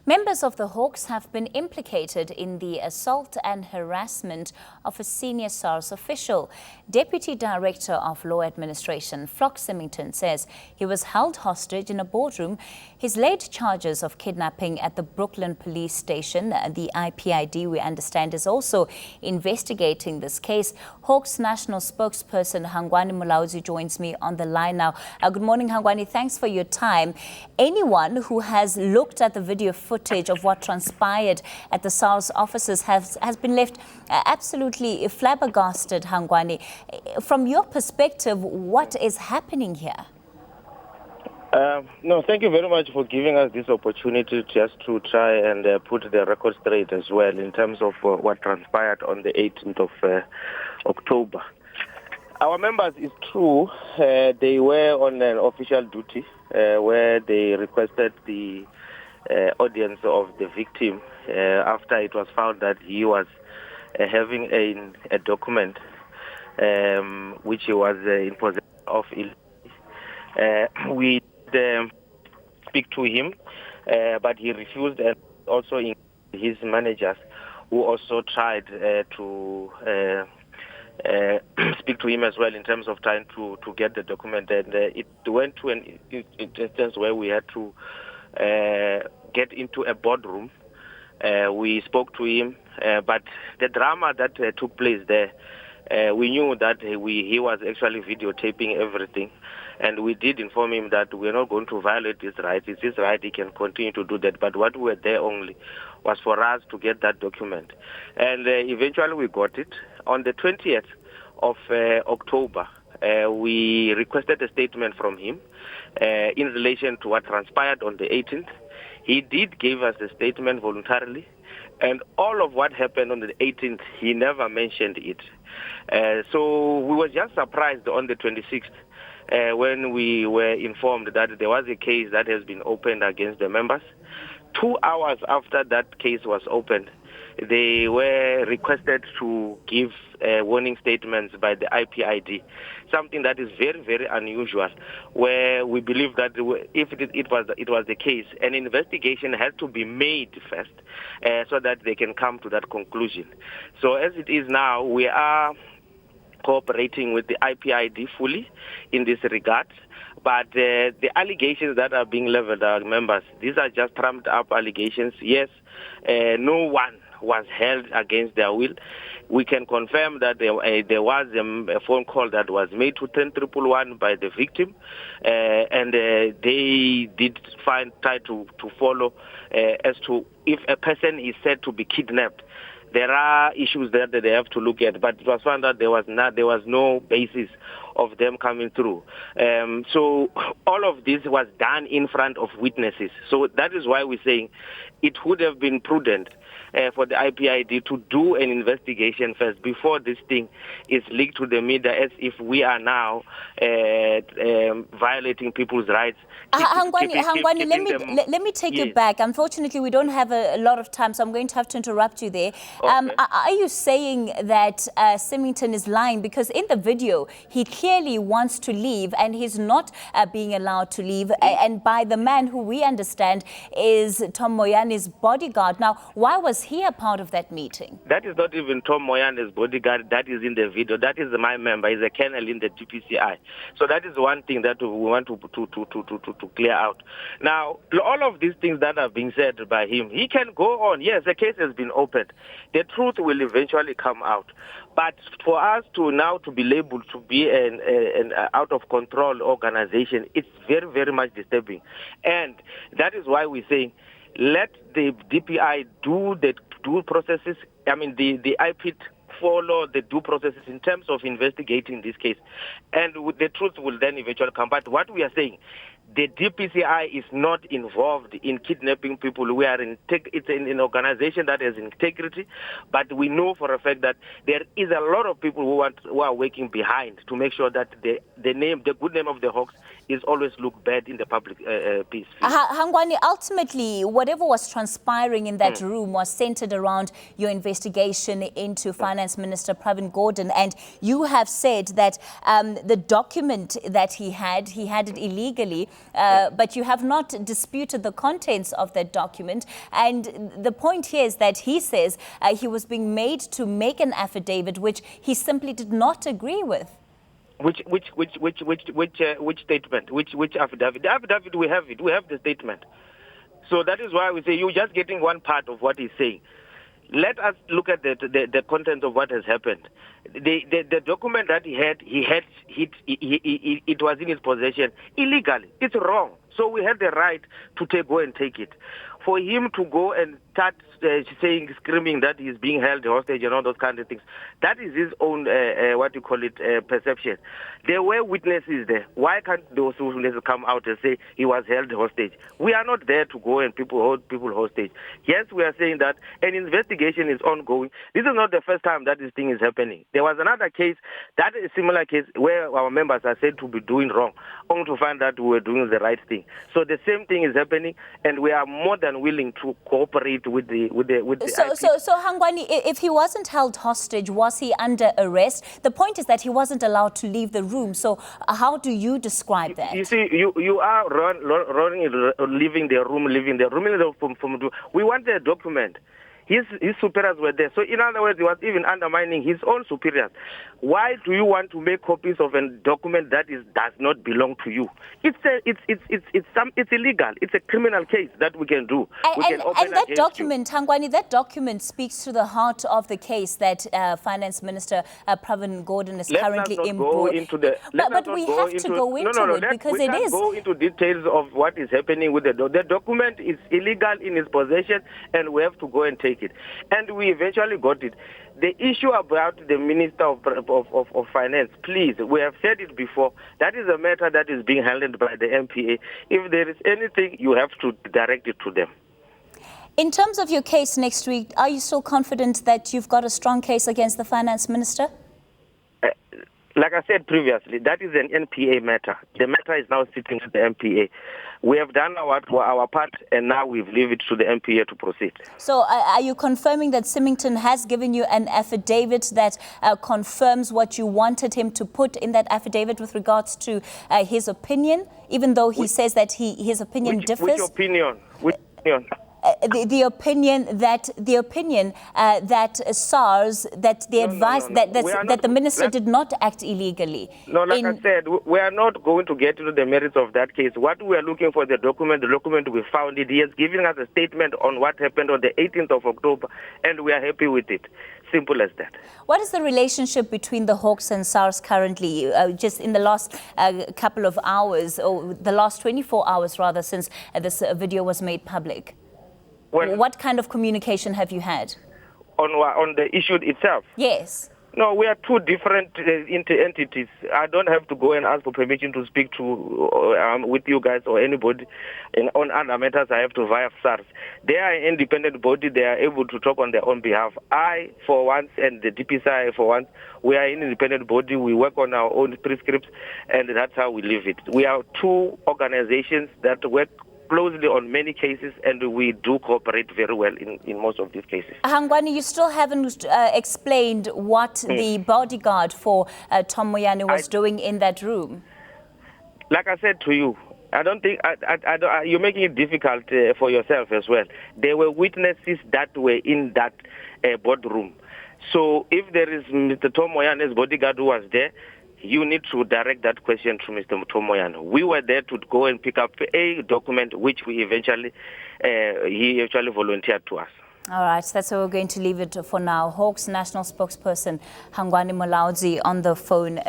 Members of the Hawks have been implicated in the assault and harassment of a senior Sars official. Deputy Director of Law Administration, Vlok Symington, says he was held hostage in a boardroom. His laid charges of kidnapping at the Brooklyn police station. The IPID, we understand, is also investigating this case. Hawks National spokesperson Hangwani Mulaudzi joins me on the line now. Good morning, Hangwani. Thanks for your time. Anyone who has looked at the video footage of what transpired at the Sars offices has been left absolutely flabbergasted, Hangwani. From your perspective, what is happening here? No, thank you very much for giving us this opportunity just to try and put the record straight as well in terms of what transpired on the 18th of October. Our members, it's true, they were on an official duty where they requested the audience of the victim after it was found that he was having a document which he was in possession of. We speak to him, but he refused, and also his managers who also tried to speak to him as well in terms of trying to get the document. And it went to an instance where we had to get into a boardroom. We spoke to him, but the drama that took place there, we knew that he was actually videotaping everything, and we did inform him that we're not going to violate his right. It's his right, he can continue to do that, but what we were there only was for us to get that document. And eventually we got it. On the 20th of October, we requested a statement from him in relation to what transpired on the 18th. He did give us a statement voluntarily, and all of what happened on the 18th, he never mentioned it. So we were just surprised on the 26th when we were informed that there was a case that has been opened against the members. 2 hours after that case was opened, they were requested to give warning statements by the IPID, something that is very, very unusual, where we believe that if it was the case, an investigation has to be made first so that they can come to that conclusion. So as it is now, we are cooperating with the IPID fully in this regard. But the allegations that are being leveled at our members, these are just trumped up allegations. Yes, no one was held against their will. We can confirm that there was a phone call that was made to 10111 by the victim, and they did try to follow as to if a person is said to be kidnapped. There are issues there that they have to look at, but it was found that there was no basis of them coming through. So all of this was done in front of witnesses. So that is why we're saying it would have been prudent for the IPID to do an investigation first before this thing is leaked to the media, as if we are now violating people's rights. Hangwani, let me take you back. Unfortunately, we don't have a lot of time, so I'm going to have to interrupt you there. Okay. Are you saying that Symington is lying? Because in the video, he clearly wants to leave, and he's not being allowed to leave, and by the man who we understand is Tom Moyane's bodyguard. Now, why was he a part of that meeting? That is not even Tom Moyane's bodyguard. That is in the video. That is my member. He's a colonel in the DPCI. So that is one thing that we want to clear out. Now, all of these things that are being said by him, he can go on. Yes, the case has been opened. The truth will eventually come out. But for us to now to be labeled to be an out of control organization, it's very, very much disturbing. And that is why we're saying, let the DPI do the due processes. I mean, the IPID follow the due processes in terms of investigating this case, and the truth will then eventually come. But what we are saying, the DPCI is not involved in kidnapping people. We are it's an organization that has integrity, but we know for a fact that there is a lot of people who are working behind to make sure that the good name of the Hawks is always look bad in the public peace. Hangwani, ultimately, whatever was transpiring in that room was centered around your investigation into Finance Minister Pravin Gordhan, and you have said that the document that he had it illegally, but you have not disputed the contents of that document. And the point here is that he says he was being made to make an affidavit which he simply did not agree with. Which statement? Which affidavit? The affidavit, we have it. We have the statement. So that is why we say you're just getting one part of what he's saying. Let us look at the content of what has happened. The document that he had, it was in his possession illegally. It's wrong. So we had the right to go and take it. For him to go and start screaming that he's being held hostage and all those kind of things, that is his own, perception. There were witnesses there. Why can't those witnesses come out and say he was held hostage? We are not there to go and hold people hostage. Yes, we are saying that an investigation is ongoing. This is not the first time that this thing is happening. There was another case, that is a similar case, where our members are said to be doing wrong, only to find that we were doing the right thing. So the same thing is happening, and we are more than willing to cooperate with the So Hangwani, if he wasn't held hostage, was he under arrest? The point is that he wasn't allowed to leave the room. So how do you describe that? You see, you are leaving the room. We want the document. His superiors were there. So in other words, he was even undermining his own superiors. Why do you want to make copies of a document that does not belong to you? It's illegal. It's a criminal case that we can do. And that document, Hangwani, that document speaks to the heart of the case that Finance Minister Pravin Gordhan is currently embroiled. But we have to go into it because it is. We can't go into details of what is happening with the document. Is illegal in his possession, and we have to go and take it. And we eventually got it. The issue about the Minister of Finance, please, we have said it before, that is a matter that is being handled by the MPA. If there is anything, you have to direct it to them. In terms of your case next week, are you still confident that you've got a strong case against the Finance Minister? Like I said previously, that is an NPA matter. The matter is now sitting to the MPA. We have done our part, and now we've leave it to the MPA to proceed. So are you confirming that Symington has given you an affidavit that confirms what you wanted him to put in that affidavit with regards to his opinion, even though he says that his opinion differs? Which opinion? Which opinion? The opinion that Sars, that the advice that the minister did not act illegally. No, like I said, we are not going to get into the merits of that case. What we are looking for, the document we found it. He has given us a statement on what happened on the 18th of October, and we are happy with it. Simple as that. What is the relationship between the Hawks and Sars currently? Just in the last couple of hours, or the last 24 hours rather, since this video was made public? Well, what kind of communication have you had? On the issue itself? Yes. No, we are two different entities. I don't have to go and ask for permission to speak to with you guys or anybody. On other matters, I have to via Sars. They are an independent body. They are able to talk on their own behalf. I, for once, and the DPSI, for once, we are an independent body. We work on our own prescripts, and that's how we live it. We are two organizations that work closely on many cases, and we do cooperate very well in most of these cases. Hangwani, you still haven't explained what the bodyguard for Tom Moyane was doing in that room. Like I said to you, I don't think you're making it difficult for yourself as well. There were witnesses that were in that boardroom. So if there is Mr. Tom Moyane's bodyguard who was there, you need to direct that question to Mr. Tom Moyane. We were there to go and pick up a document which he eventually volunteered to us. All right, that's where we're going to leave it for now. Hawks National Spokesperson Hangwani Mulaudzi on the phone.